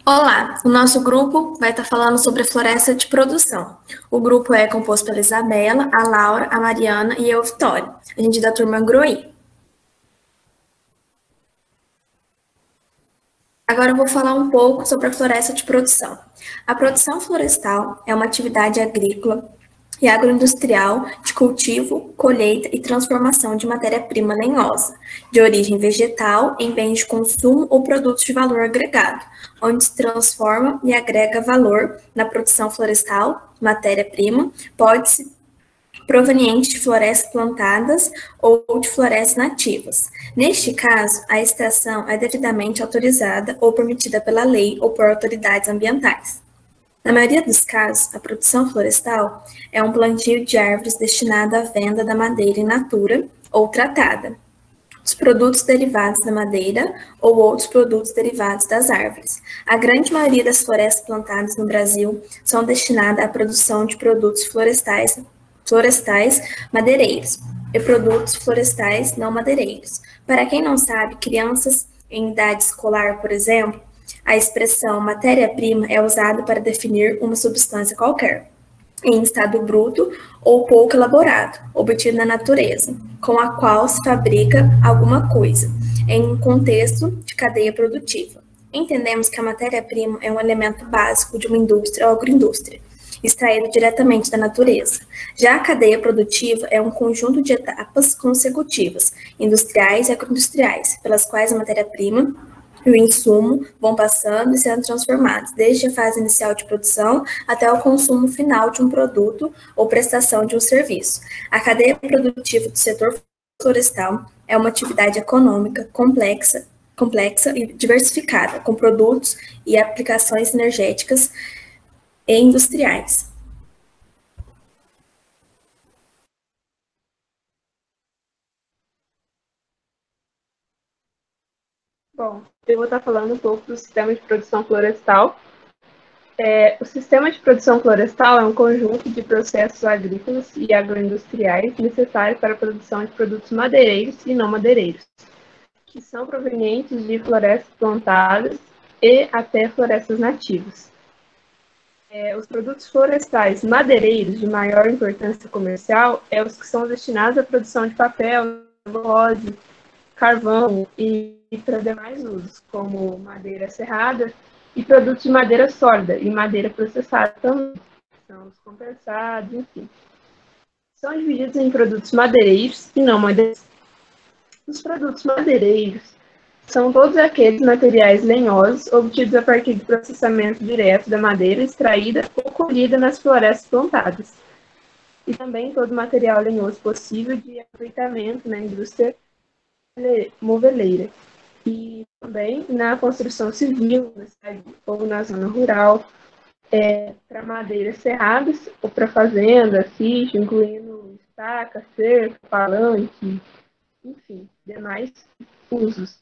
Olá, o nosso grupo vai estar falando sobre a floresta de produção. O grupo é composto pela Isabela, a Laura, a Mariana e eu, Vitória. A gente é da turma Groí. Agora eu vou falar um pouco sobre a floresta de produção. A produção florestal é uma atividade agrícola e agroindustrial de cultivo, colheita e transformação de matéria-prima lenhosa, de origem vegetal, em bens de consumo ou produtos de valor agregado, onde se transforma e agrega valor na produção florestal, matéria-prima, pode-se proveniente de florestas plantadas ou de florestas nativas. Neste caso, a extração é devidamente autorizada ou permitida pela lei ou por autoridades ambientais. Na maioria dos casos, a produção florestal é um plantio de árvores destinado à venda da madeira in natura ou tratada, os produtos derivados da madeira ou outros produtos derivados das árvores. A grande maioria das florestas plantadas no Brasil são destinadas à produção de produtos florestais madeireiros e produtos florestais não madeireiros. Para quem não sabe, crianças em idade escolar, por exemplo, a expressão matéria-prima é usada para definir uma substância qualquer, em estado bruto ou pouco elaborado, obtido na natureza, com a qual se fabrica alguma coisa, em um contexto de cadeia produtiva. Entendemos que a matéria-prima é um elemento básico de uma indústria ou agroindústria, extraído diretamente da natureza. Já a cadeia produtiva é um conjunto de etapas consecutivas, industriais e agroindustriais, pelas quais a matéria-prima e o insumo vão passando e sendo transformados, desde a fase inicial de produção até o consumo final de um produto ou prestação de um serviço. A cadeia produtiva do setor florestal é uma atividade econômica complexa e diversificada, com produtos e aplicações energéticas e industriais. Bom, eu vou estar falando um pouco do sistema de produção florestal. O sistema de produção florestal é um conjunto de processos agrícolas e agroindustriais necessários para a produção de produtos madeireiros e não madeireiros, que são provenientes de florestas plantadas e até florestas nativas. Os produtos florestais madeireiros de maior importância comercial os que são destinados à produção de papel, celulose, carvão e para demais usos, como madeira serrada e produtos de madeira sólida e madeira processada também, são os compensados, enfim. São divididos em produtos madeireiros e não madeireiros. Os produtos madeireiros são todos aqueles materiais lenhosos obtidos a partir do processamento direto da madeira extraída ou colhida nas florestas plantadas. E também todo material lenhoso possível de aproveitamento na indústria moveleira. E também na construção civil, na cidade ou na zona rural, para madeiras serradas ou para fazenda, sítio, incluindo estaca, cerca, palanque, enfim, demais usos.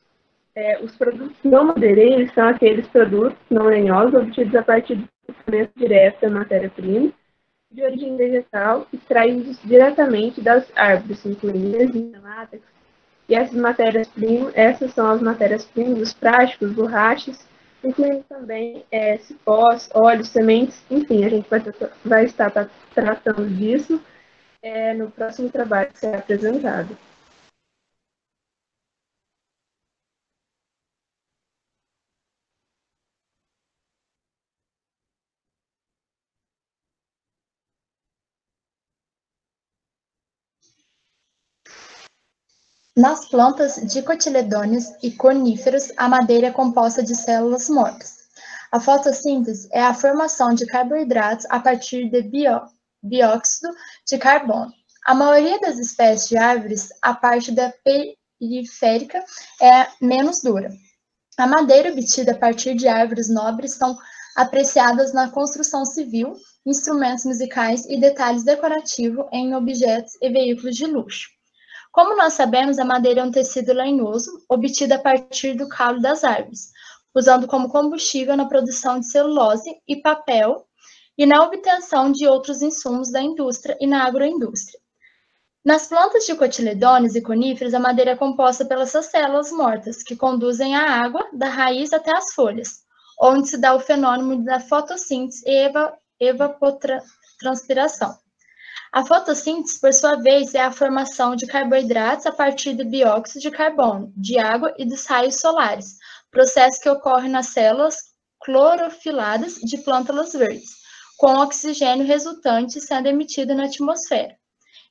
Os produtos não madeireiros são aqueles produtos não lenhosos obtidos a partir do processamento direto da matéria-prima de origem vegetal, extraídos diretamente das árvores, incluindo resina, látex. E essas são as matérias-primas dos práticos, borrachas, incluindo também cipós, óleos, sementes, enfim, a gente vai estar tratando disso no próximo trabalho que será apresentado. Nas plantas dicotiledôneas e coníferas, a madeira é composta de células mortas. A fotossíntese é a formação de carboidratos a partir de dióxido de carbono. A maioria das espécies de árvores, a parte da periférica, é menos dura. A madeira obtida a partir de árvores nobres são apreciadas na construção civil, instrumentos musicais e detalhes decorativos em objetos e veículos de luxo. Como nós sabemos, a madeira é um tecido lenhoso, obtido a partir do caule das árvores, usando como combustível na produção de celulose e papel e na obtenção de outros insumos da indústria e na agroindústria. Nas plantas dicotiledôneas e coníferas, a madeira é composta pelas suas células mortas, que conduzem a água da raiz até as folhas, onde se dá o fenômeno da fotossíntese e evapotranspiração. A fotossíntese, por sua vez, é a formação de carboidratos a partir do dióxido de carbono, de água e dos raios solares, processo que ocorre nas células clorofiladas de plântulas verdes, com o oxigênio resultante sendo emitido na atmosfera,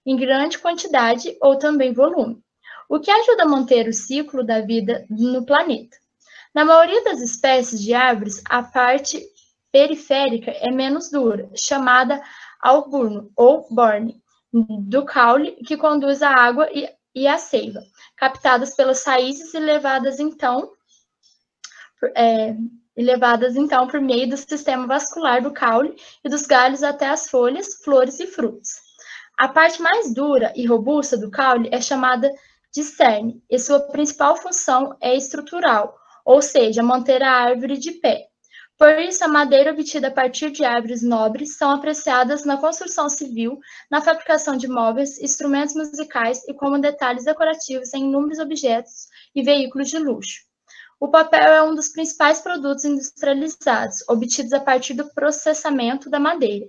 em grande quantidade ou também volume, o que ajuda a manter o ciclo da vida no planeta. Na maioria das espécies de árvores, a parte periférica é menos dura, chamada alburno ou borne, do caule que conduz a água e a seiva, captadas pelas raízes e levadas então por meio do sistema vascular do caule e dos galhos até as folhas, flores e frutos. A parte mais dura e robusta do caule é chamada de cerne, e sua principal função é estrutural, ou seja, manter a árvore de pé. Por isso, a madeira obtida a partir de árvores nobres são apreciadas na construção civil, na fabricação de móveis, instrumentos musicais e como detalhes decorativos em inúmeros objetos e veículos de luxo. O papel é um dos principais produtos industrializados, obtidos a partir do processamento da madeira.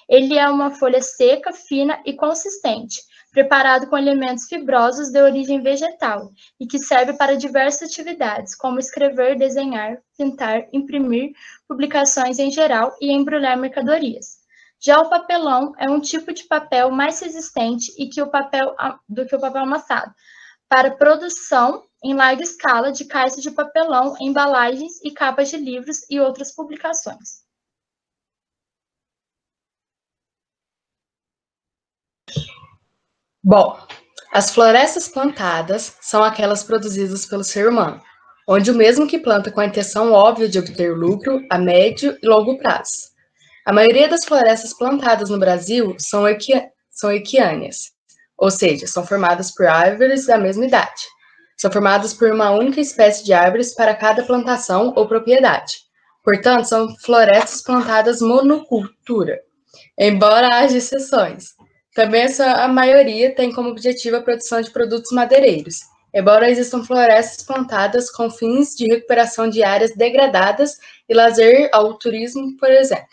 Ele é uma folha seca, fina e consistente, preparado com elementos fibrosos de origem vegetal e que serve para diversas atividades, como escrever, desenhar, pintar, imprimir, publicações em geral e embrulhar mercadorias. Já o papelão é um tipo de papel mais resistente do que o papel amassado, para produção em larga escala de caixas de papelão, embalagens e capas de livros e outras publicações. Bom, as florestas plantadas são aquelas produzidas pelo ser humano, onde o mesmo que planta com a intenção óbvia de obter lucro a médio e longo prazo. A maioria das florestas plantadas no Brasil são equiâneas, ou seja, são formadas por árvores da mesma idade. São formadas por uma única espécie de árvores para cada plantação ou propriedade. Portanto, são florestas plantadas monocultura, embora haja exceções. Também a maioria tem como objetivo a produção de produtos madeireiros, embora existam florestas plantadas com fins de recuperação de áreas degradadas e lazer ao turismo, por exemplo.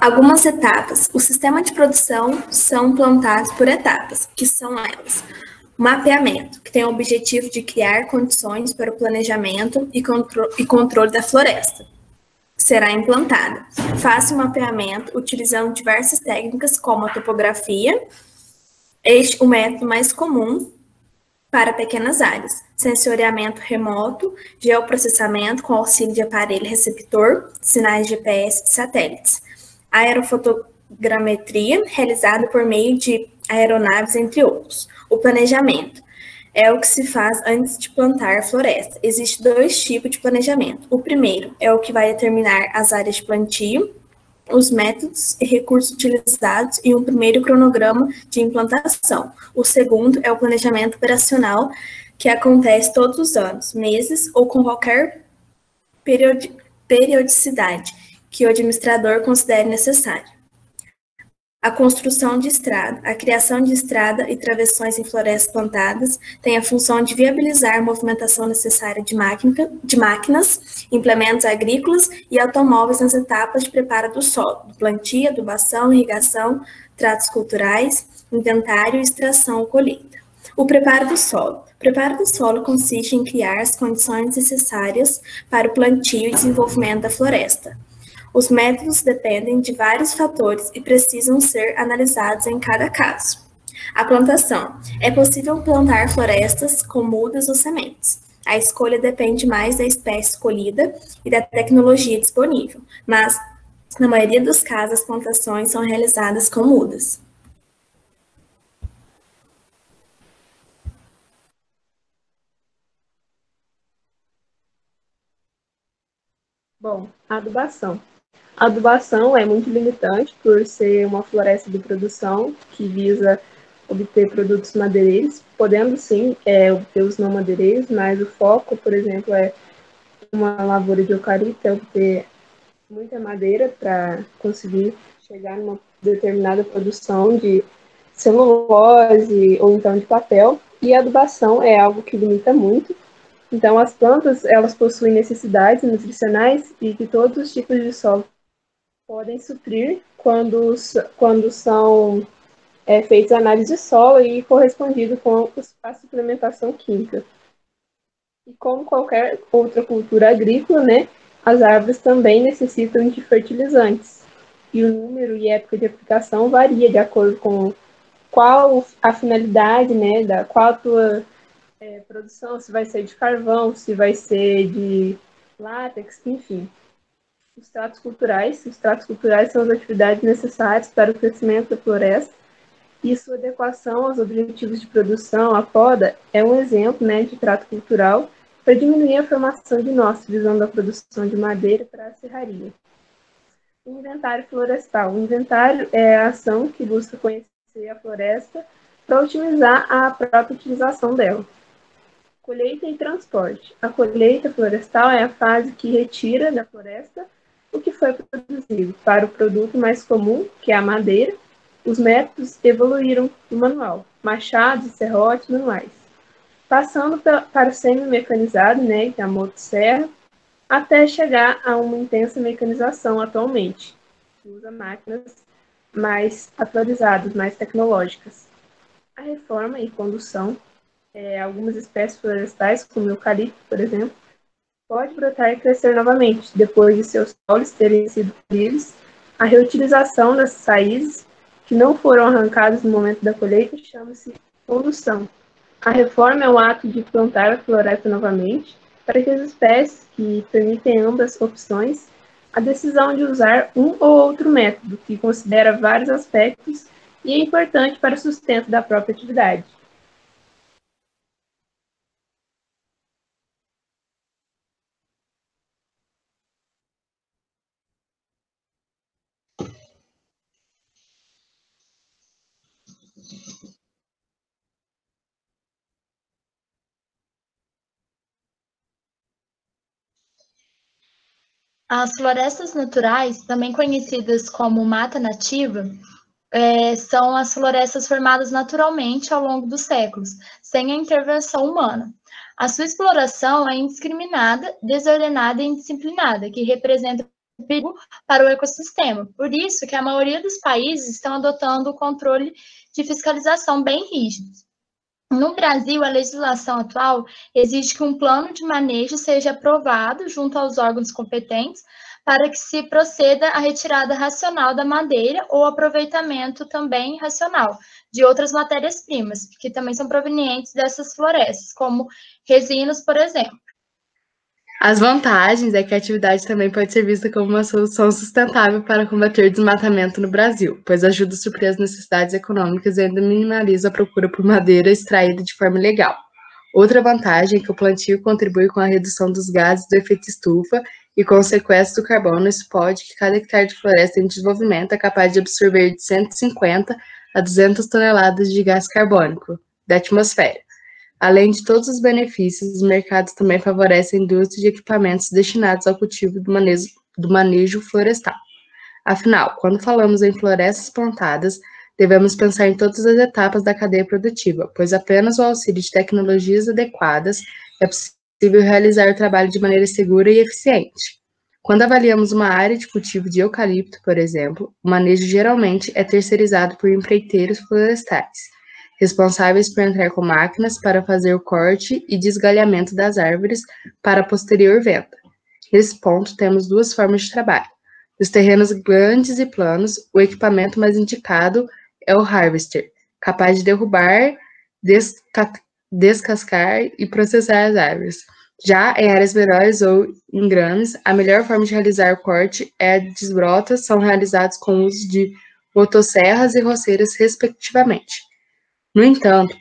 Algumas etapas. O sistema de produção são plantados por etapas, que são elas. Mapeamento, que tem o objetivo de criar condições para o planejamento e controle da floresta. Será implantada. Faça o mapeamento utilizando diversas técnicas, como a topografia, o método mais comum para pequenas áreas, sensoriamento remoto, geoprocessamento com auxílio de aparelho receptor, sinais GPS de satélites. Aerofotogrametria, realizada por meio de aeronaves, entre outros. O planejamento é o que se faz antes de plantar a floresta. Existem dois tipos de planejamento. O primeiro é o que vai determinar as áreas de plantio, os métodos e recursos utilizados e um primeiro cronograma de implantação. O segundo é o planejamento operacional, que acontece todos os anos, meses ou com qualquer periodicidade que o administrador considere necessário. A construção de estrada. A criação de estrada e travessões em florestas plantadas tem a função de viabilizar a movimentação necessária de máquinas, implementos agrícolas e automóveis nas etapas de preparo do solo, do plantio, adubação, irrigação, tratos culturais, inventário, extração ou colheita. O preparo do solo. O preparo do solo consiste em criar as condições necessárias para o plantio e desenvolvimento da floresta. Os métodos dependem de vários fatores e precisam ser analisados em cada caso. A plantação. É possível plantar florestas com mudas ou sementes. A escolha depende mais da espécie escolhida e da tecnologia disponível, mas, na maioria dos casos, as plantações são realizadas com mudas. Bom, adubação. A adubação é muito limitante por ser uma floresta de produção que visa obter produtos madeireiros, podendo sim obter os não madeireiros, mas o foco, por exemplo, é uma lavoura de eucalipto, é obter muita madeira para conseguir chegar numa determinada produção de celulose ou então de papel. E a adubação é algo que limita muito. Então, as plantas, elas possuem necessidades nutricionais e que todos os tipos de solo podem suprir quando são feitas análises de solo e correspondido com a suplementação química. E como qualquer outra cultura agrícola, né, as árvores também necessitam de fertilizantes. E o número e época de aplicação varia de acordo com qual a finalidade, né, qual a tua produção, se vai ser de carvão, se vai ser de látex, enfim. Os tratos culturais são as atividades necessárias para o crescimento da floresta e sua adequação aos objetivos de produção, a poda, é um exemplo, né, de trato cultural para diminuir a formação de nós, visando a produção de madeira para a serraria. Inventário florestal. O inventário é a ação que busca conhecer a floresta para otimizar a própria utilização dela. Colheita e transporte. A colheita florestal é a fase que retira da floresta o que foi produzido. Para o produto mais comum, que é a madeira, os métodos evoluíram do manual, machados, serrotes, manuais, passando para o semi-mecanizado, né, que é a motosserra, até chegar a uma intensa mecanização atualmente, que usa máquinas mais atualizadas, mais tecnológicas. A reforma e condução, algumas espécies florestais, como o eucalipto, por exemplo, pode brotar e crescer novamente, depois de seus caules terem sido colhidos. A reutilização dessas raízes, que não foram arrancadas no momento da colheita, chama-se condução. A reforma é o ato de plantar a floresta novamente, para que as espécies que permitem ambas opções, a decisão de usar um ou outro método, que considera vários aspectos e é importante para o sustento da própria atividade. As florestas naturais, também conhecidas como mata nativa, são as florestas formadas naturalmente ao longo dos séculos, sem a intervenção humana. A sua exploração é indiscriminada, desordenada e indisciplinada, que representa perigo para o ecossistema. Por isso que a maioria dos países estão adotando o controle de fiscalização bem rígidos. No Brasil, a legislação atual exige que um plano de manejo seja aprovado junto aos órgãos competentes para que se proceda à retirada racional da madeira ou aproveitamento também racional de outras matérias-primas, que também são provenientes dessas florestas, como resinos, por exemplo. As vantagens é que a atividade também pode ser vista como uma solução sustentável para combater o desmatamento no Brasil, pois ajuda a suprir as necessidades econômicas e ainda minimiza a procura por madeira extraída de forma ilegal. Outra vantagem é que o plantio contribui com a redução dos gases do efeito estufa e com o sequestro do carbono. Isso pode que cada hectare de floresta em desenvolvimento é capaz de absorver de 150 a 200 toneladas de gás carbônico da atmosfera. Além de todos os benefícios, os mercados também favorecem a indústria de equipamentos destinados ao cultivo do manejo florestal. Afinal, quando falamos em florestas plantadas, devemos pensar em todas as etapas da cadeia produtiva, pois apenas o auxílio de tecnologias adequadas é possível realizar o trabalho de maneira segura e eficiente. Quando avaliamos uma área de cultivo de eucalipto, por exemplo, o manejo geralmente é terceirizado por empreiteiros florestais, responsáveis por entrar com máquinas para fazer o corte e desgalhamento das árvores para a posterior venda. Nesse ponto, temos duas formas de trabalho. Nos terrenos grandes e planos, o equipamento mais indicado é o harvester, capaz de derrubar, descascar e processar as árvores. Já em áreas menores ou em grames, a melhor forma de realizar o corte é a desbrotas, são realizados com o uso de motosserras e roceiras, respectivamente. No entanto,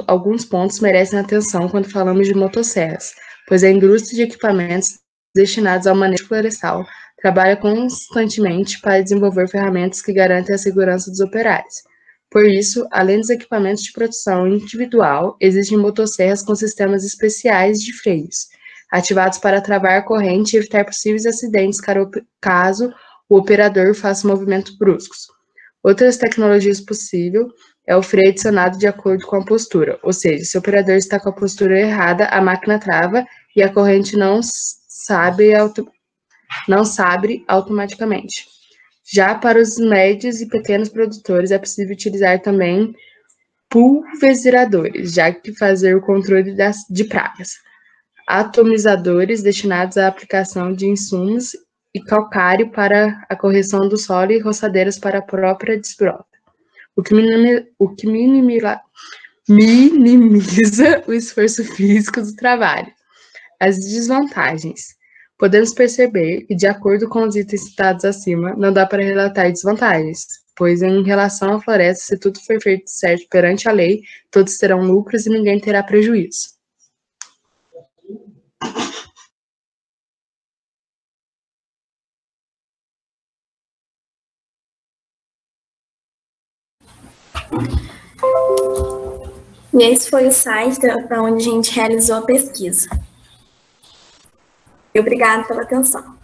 alguns pontos merecem atenção quando falamos de motosserras, pois a indústria de equipamentos destinados ao manejo florestal trabalha constantemente para desenvolver ferramentas que garantem a segurança dos operários. Por isso, além dos equipamentos de produção individual, existem motosserras com sistemas especiais de freios, ativados para travar a corrente e evitar possíveis acidentes caso o operador faça movimentos bruscos. Outras tecnologias possíveis é o freio adicionado de acordo com a postura, ou seja, se o operador está com a postura errada, a máquina trava e a corrente não sabe automaticamente. Já para os médios e pequenos produtores, é possível utilizar também pulverizadores, já que fazer o controle de pragas, atomizadores destinados à aplicação de insumos e calcário para a correção do solo e roçadeiras para a própria desbrota, o que minimiza o esforço físico do trabalho. As desvantagens. Podemos perceber que, de acordo com os itens citados acima, não dá para relatar desvantagens, pois, em relação à floresta, se tudo for feito certo perante a lei, todos terão lucros e ninguém terá prejuízo. E esse foi o site para onde a gente realizou a pesquisa. E obrigada pela atenção.